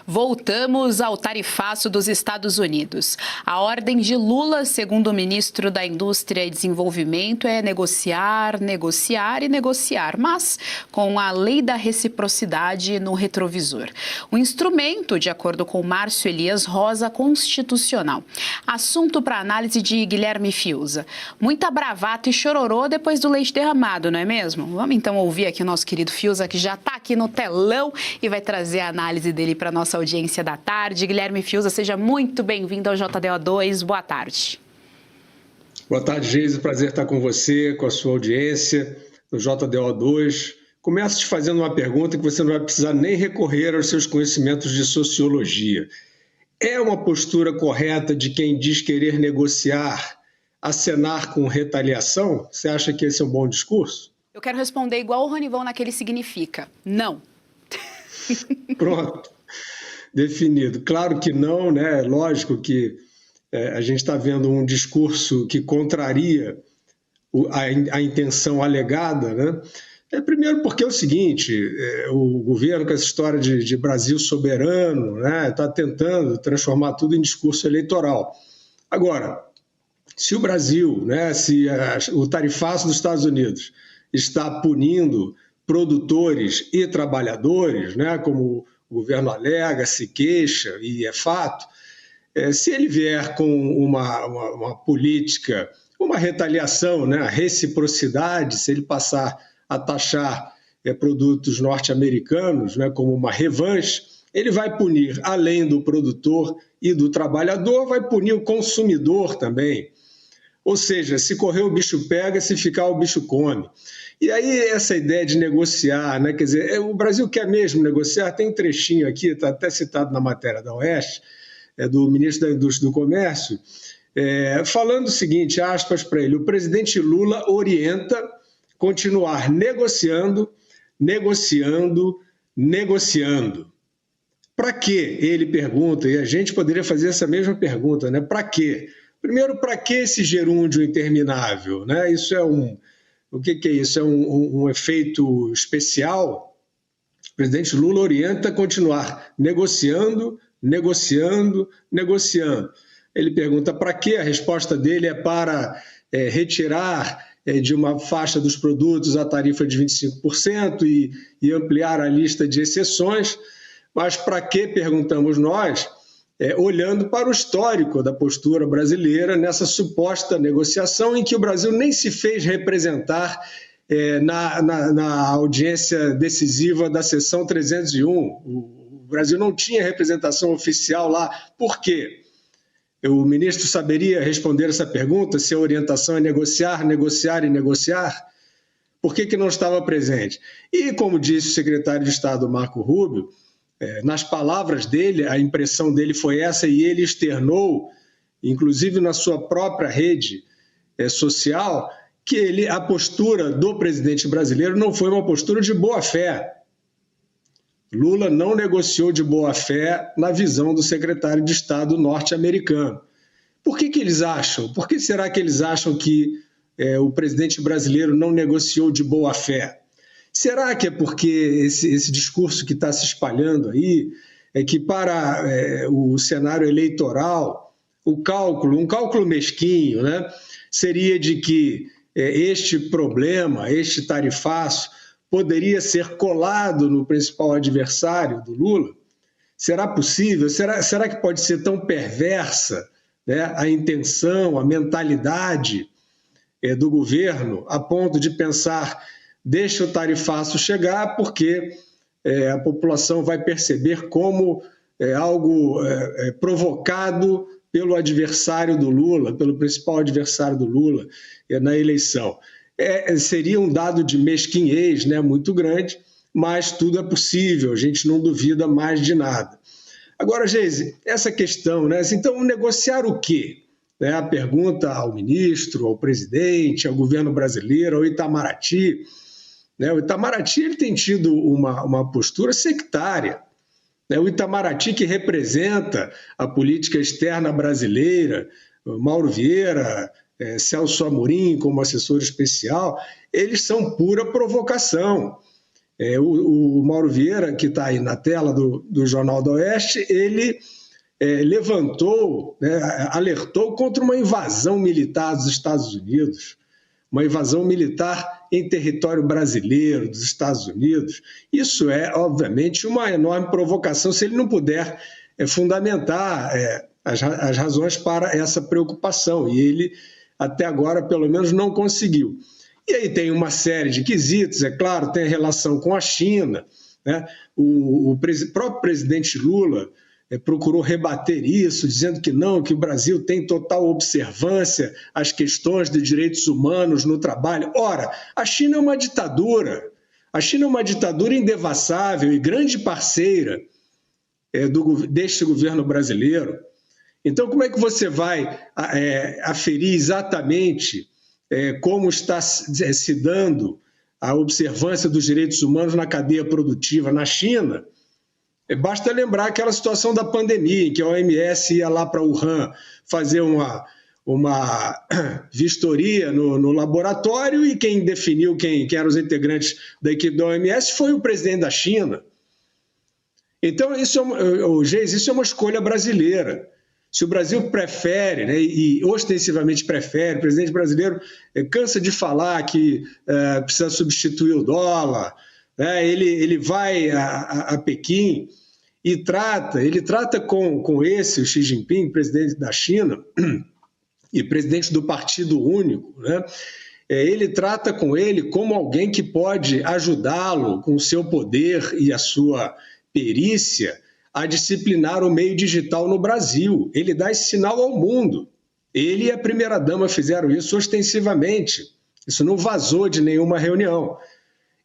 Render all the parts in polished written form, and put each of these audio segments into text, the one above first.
Voltamos ao tarifaço dos Estados Unidos. A ordem de Lula, segundo o ministro da Indústria e Desenvolvimento, é negociar, negociar e negociar, mas com a lei da reciprocidade no retrovisor. O instrumento, de acordo com Márcio Elias Rosa, constitucional. Assunto para análise de Guilherme Fiuza. Muita bravata e chororô depois do leite derramado, não é mesmo? Vamos então ouvir aqui o nosso querido Fiuza, que já está aqui no telão e vai trazer a análise dele para a nossa audiência da tarde. Guilherme Fiuza, seja muito bem-vindo ao JDO2. Boa tarde. Boa tarde, Geise. Prazer estar com você, com a sua audiência no JDO2. Começo te fazendo uma pergunta que você não vai precisar nem recorrer aos seus conhecimentos de sociologia. É uma postura correta de quem diz querer negociar, acenar com retaliação? Você acha que esse é um bom discurso? Eu quero responder igual o Ronivon naquele significa. Não. Pronto. Definido. Claro que não, né? Lógico que a gente está vendo um discurso que contraria a intenção alegada, né? Primeiro porque é o seguinte, o governo com essa história de Brasil soberano, né, está tentando transformar tudo em discurso eleitoral. Agora, se o Brasil, né, se o tarifaço dos Estados Unidos está punindo produtores e trabalhadores, né, como o governo alega, se queixa, e é fato, se ele vier com uma política, uma retaliação, né, a reciprocidade, se ele passar a taxar produtos norte-americanos, né, como uma revanche, ele vai punir, além do produtor e do trabalhador, vai punir o consumidor também. Ou seja, se correr o bicho pega, se ficar o bicho come. E aí essa ideia de negociar, né? Quer dizer, o Brasil quer mesmo negociar, tem um trechinho aqui, está até citado na matéria da Oeste, do ministro da Indústria e do Comércio, falando o seguinte, aspas para ele, o presidente Lula orienta continuar negociando, negociando, negociando. Para quê? Ele pergunta, e a gente poderia fazer essa mesma pergunta, né? Para quê? Primeiro, para que esse gerúndio interminável? Né? Isso é o que é isso? É um efeito especial? O presidente Lula orienta a continuar negociando, negociando, negociando. Ele pergunta para quê? A resposta dele é para retirar de uma faixa dos produtos a tarifa de 25% e ampliar a lista de exceções. Mas para que, perguntamos nós, olhando para o histórico da postura brasileira nessa suposta negociação em que o Brasil nem se fez representar na audiência decisiva da sessão 301. O Brasil não tinha representação oficial lá. Por quê? O ministro saberia responder essa pergunta, se a orientação é negociar, negociar e negociar? Por que não estava presente? E, como disse o secretário de Estado Marco Rubio, nas palavras dele, a impressão dele foi essa, e ele externou, inclusive na sua própria rede social, que a postura do presidente brasileiro não foi uma postura de boa-fé. Lula não negociou de boa-fé na visão do secretário de Estado norte-americano. Por que eles acham? Por que será que eles acham que o presidente brasileiro não negociou de boa-fé? Será que é porque esse discurso que está se espalhando aí é que para o cenário eleitoral, um cálculo mesquinho, né, seria de que este problema, este tarifaço, poderia ser colado no principal adversário do Lula? Será possível? Será que pode ser tão perversa, né, a intenção, a mentalidade do governo, a ponto de pensar, deixa o tarifaço chegar, porque a população vai perceber como algo provocado pelo adversário do Lula, pelo principal adversário do Lula na eleição. Seria um dado de mesquinhez, né, muito grande, mas tudo é possível, a gente não duvida mais de nada. Agora, Geise, essa questão, né, então negociar o quê? A pergunta ao ministro, ao presidente, ao governo brasileiro, ao Itamaraty. O Itamaraty ele tem tido uma postura sectária. O Itamaraty, que representa a política externa brasileira, Mauro Vieira, Celso Amorim como assessor especial, eles são pura provocação. O Mauro Vieira, que está aí na tela do Jornal do Oeste, ele levantou, né, alertou contra uma invasão militar dos Estados Unidos, uma invasão militar em território brasileiro dos Estados Unidos. Isso é, obviamente, uma enorme provocação se ele não puder fundamentar as razões para essa preocupação. E ele, até agora, pelo menos, não conseguiu. E aí tem uma série de quesitos, é claro, tem a relação com a China, né? O próprio presidente Lula procurou rebater isso, dizendo que não, que o Brasil tem total observância às questões de direitos humanos no trabalho. Ora, a China é uma ditadura. A China é uma ditadura indevassável e grande parceira deste governo brasileiro. Então, como é que você vai aferir exatamente como está se dando a observância dos direitos humanos na cadeia produtiva na China? Basta lembrar aquela situação da pandemia, em que a OMS ia lá para Wuhan fazer uma vistoria no laboratório e quem definiu quem eram os integrantes da equipe da OMS foi o presidente da China. Então, isso é uma escolha brasileira. Se o Brasil prefere, né, e ostensivamente prefere, o presidente brasileiro cansa de falar que precisa substituir o dólar, né, ele vai a Pequim e trata com o Xi Jinping, presidente da China e presidente do Partido Único, né, ele trata com ele como alguém que pode ajudá-lo com o seu poder e a sua perícia a disciplinar o meio digital no Brasil. Ele dá esse sinal ao mundo. Ele e a primeira-dama fizeram isso ostensivamente. Isso não vazou de nenhuma reunião.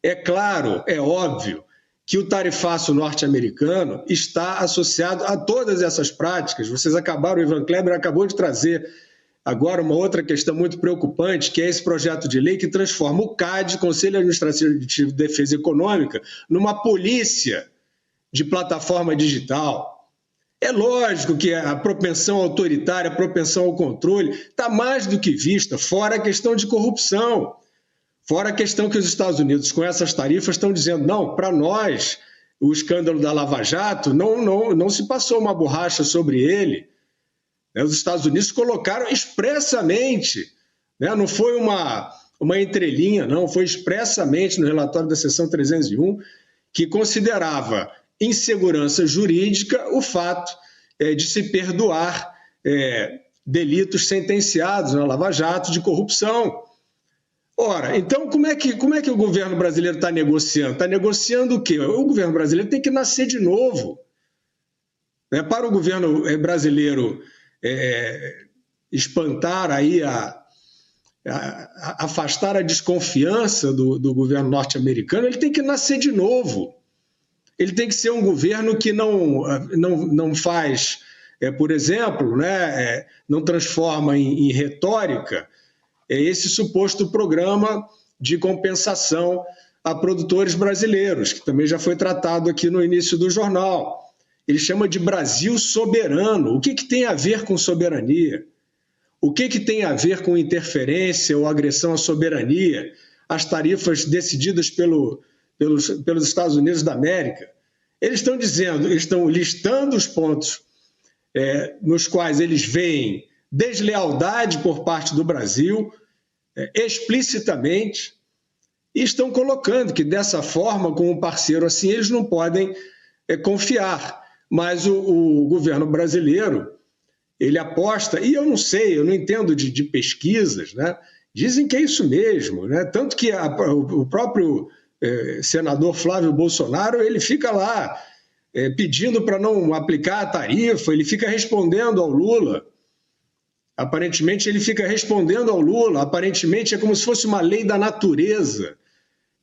É claro, é óbvio, que o tarifaço norte-americano está associado a todas essas práticas. Vocês acabaram, o Ivan Kleber acabou de trazer agora uma outra questão muito preocupante, que é esse projeto de lei que transforma o CAD, Conselho Administrativo de Defesa Econômica, numa polícia de plataforma digital. É lógico que a propensão autoritária, a propensão ao controle está mais do que vista, fora a questão de corrupção, fora a questão que os Estados Unidos, com essas tarifas, estão dizendo, não, para nós, o escândalo da Lava Jato, não se passou uma borracha sobre ele. Os Estados Unidos colocaram expressamente, né, não foi uma entrelinha, não, foi expressamente no relatório da seção 301, que considerava insegurança jurídica o fato de se perdoar delitos sentenciados na Lava Jato de corrupção. Ora, então como é que o governo brasileiro está negociando? Está negociando o quê? O governo brasileiro tem que nascer de novo. Para o governo brasileiro espantar aí afastar a desconfiança do governo norte-americano, ele tem que nascer de novo. Ele tem que ser um governo que não faz, por exemplo, né, não transforma em retórica esse suposto programa de compensação a produtores brasileiros, que também já foi tratado aqui no início do jornal. Ele chama de Brasil soberano. O que tem a ver com soberania? O que tem a ver com interferência ou agressão à soberania? As tarifas decididas pelos Estados Unidos da América. Eles estão listando os pontos nos quais eles veem deslealdade por parte do Brasil, explicitamente, e estão colocando que dessa forma, com um parceiro assim, eles não podem confiar. Mas o governo brasileiro, ele aposta, e eu não sei, eu não entendo de pesquisas, né? Dizem que é isso mesmo, né? Tanto que o próprio senador Flávio Bolsonaro, ele fica lá pedindo para não aplicar a tarifa, ele fica respondendo ao Lula. Aparentemente ele fica respondendo ao Lula, aparentemente é como se fosse uma lei da natureza,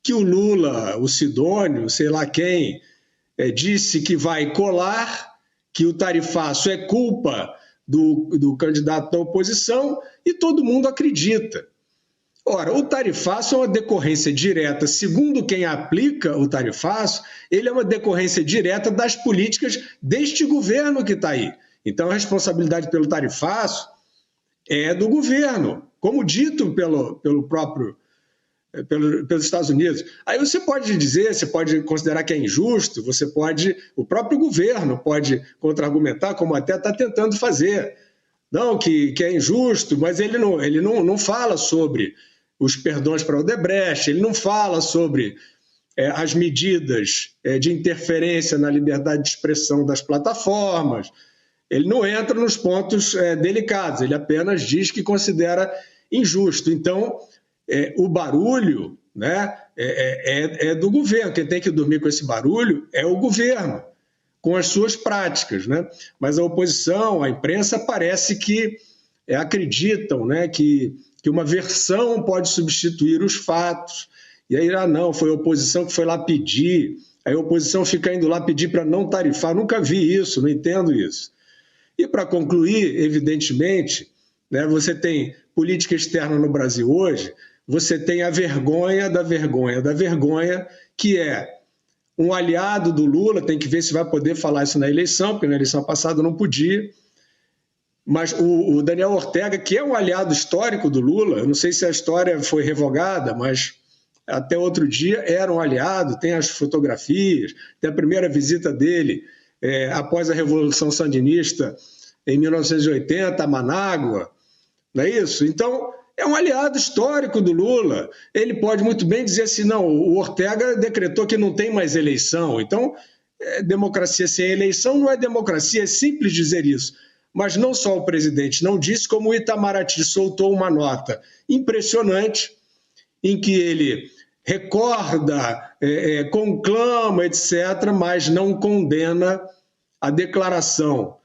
que o Lula, o Sidônio, sei lá quem, disse que vai colar, que o tarifaço é culpa do candidato da oposição e todo mundo acredita. Ora, o tarifaço é uma decorrência direta, segundo quem aplica o tarifaço, ele é uma decorrência direta das políticas deste governo que está aí. Então a responsabilidade pelo tarifaço é do governo, como dito pelo próprio pelos Estados Unidos. Aí você pode dizer, você pode considerar que é injusto, o próprio governo pode contra-argumentar, como até está tentando fazer. Não, que é injusto, mas ele não fala sobre os perdões para Odebrecht, ele não fala sobre as medidas de interferência na liberdade de expressão das plataformas, ele não entra nos pontos delicados, ele apenas diz que considera injusto. Então, o barulho, né, é do governo, quem tem que dormir com esse barulho é o governo, com as suas práticas, né? Mas a oposição, a imprensa, parece que acreditam, né, que uma versão pode substituir os fatos. E aí, não, foi a oposição que foi lá pedir, aí a oposição fica indo lá pedir para não tarifar. Nunca vi isso, não entendo isso. E para concluir, evidentemente, né, você tem política externa no Brasil hoje, você tem a vergonha da vergonha da vergonha, que é um aliado do Lula, tem que ver se vai poder falar isso na eleição, porque na eleição passada não podia, mas o Daniel Ortega, que é um aliado histórico do Lula, eu não sei se a história foi revogada, mas até outro dia era um aliado, tem as fotografias, tem a primeira visita dele após a Revolução Sandinista em 1980, a Manágua, não é isso? Então, é um aliado histórico do Lula. Ele pode muito bem dizer assim, não, o Ortega decretou que não tem mais eleição, então democracia sem eleição não é democracia, é simples dizer isso. Mas não só o presidente não disse, como o Itamaraty soltou uma nota impressionante em que ele recorda, conclama, etc., mas não condena a declaração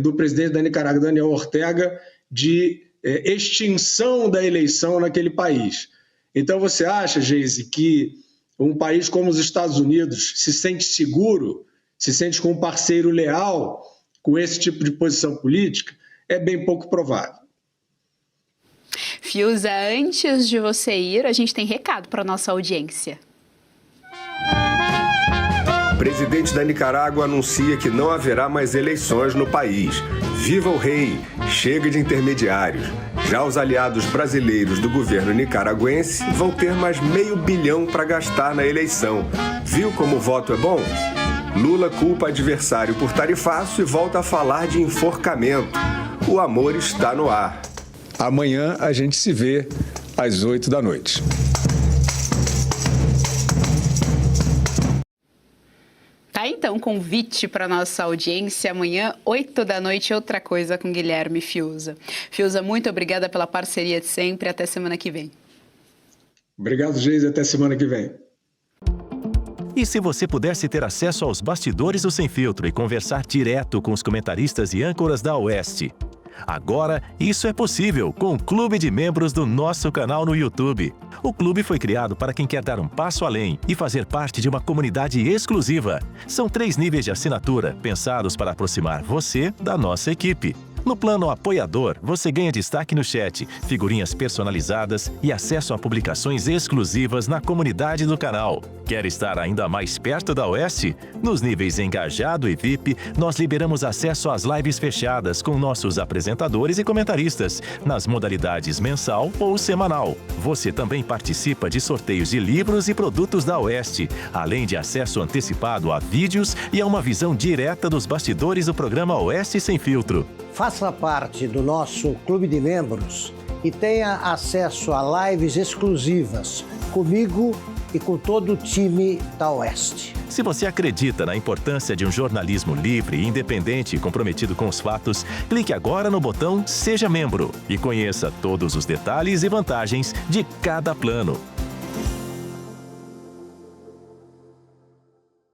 do presidente da Nicarágua, Daniel Ortega, de extinção da eleição naquele país. Então você acha, Geise, que um país como os Estados Unidos se sente seguro, se sente com um parceiro leal com esse tipo de posição política? É bem pouco provável. Fiuza, antes de você ir, a gente tem recado para a nossa audiência. O presidente da Nicarágua anuncia que não haverá mais eleições no país. Viva o rei! Chega de intermediários. Já os aliados brasileiros do governo nicaragüense vão ter mais R$500 bilhão para gastar na eleição. Viu como o voto é bom? Lula culpa adversário por tarifaço e volta a falar de enforcamento. O amor está no ar. Amanhã a gente se vê às 20h. Tá, então, convite para nossa audiência amanhã, 20h, outra coisa com Guilherme Fiuza. Fiuza, muito obrigada pela parceria de sempre. Até semana que vem. Obrigado, Geise. Até semana que vem. E se você pudesse ter acesso aos bastidores do Sem Filtro e conversar direto com os comentaristas e âncoras da Oeste? Agora, isso é possível com o Clube de Membros do nosso canal no YouTube. O clube foi criado para quem quer dar um passo além e fazer parte de uma comunidade exclusiva. São 3 níveis de assinatura, pensados para aproximar você da nossa equipe. No plano apoiador, você ganha destaque no chat, figurinhas personalizadas e acesso a publicações exclusivas na comunidade do canal. Quer estar ainda mais perto da Oeste? Nos níveis Engajado e VIP, nós liberamos acesso às lives fechadas com nossos apresentadores e comentaristas, nas modalidades mensal ou semanal. Você também participa de sorteios de livros e produtos da Oeste, além de acesso antecipado a vídeos e a uma visão direta dos bastidores do programa Oeste Sem Filtro. Faça parte do nosso clube de membros e tenha acesso a lives exclusivas comigo e com todo o time da Oeste. Se você acredita na importância de um jornalismo livre, independente e comprometido com os fatos, clique agora no botão Seja Membro e conheça todos os detalhes e vantagens de cada plano.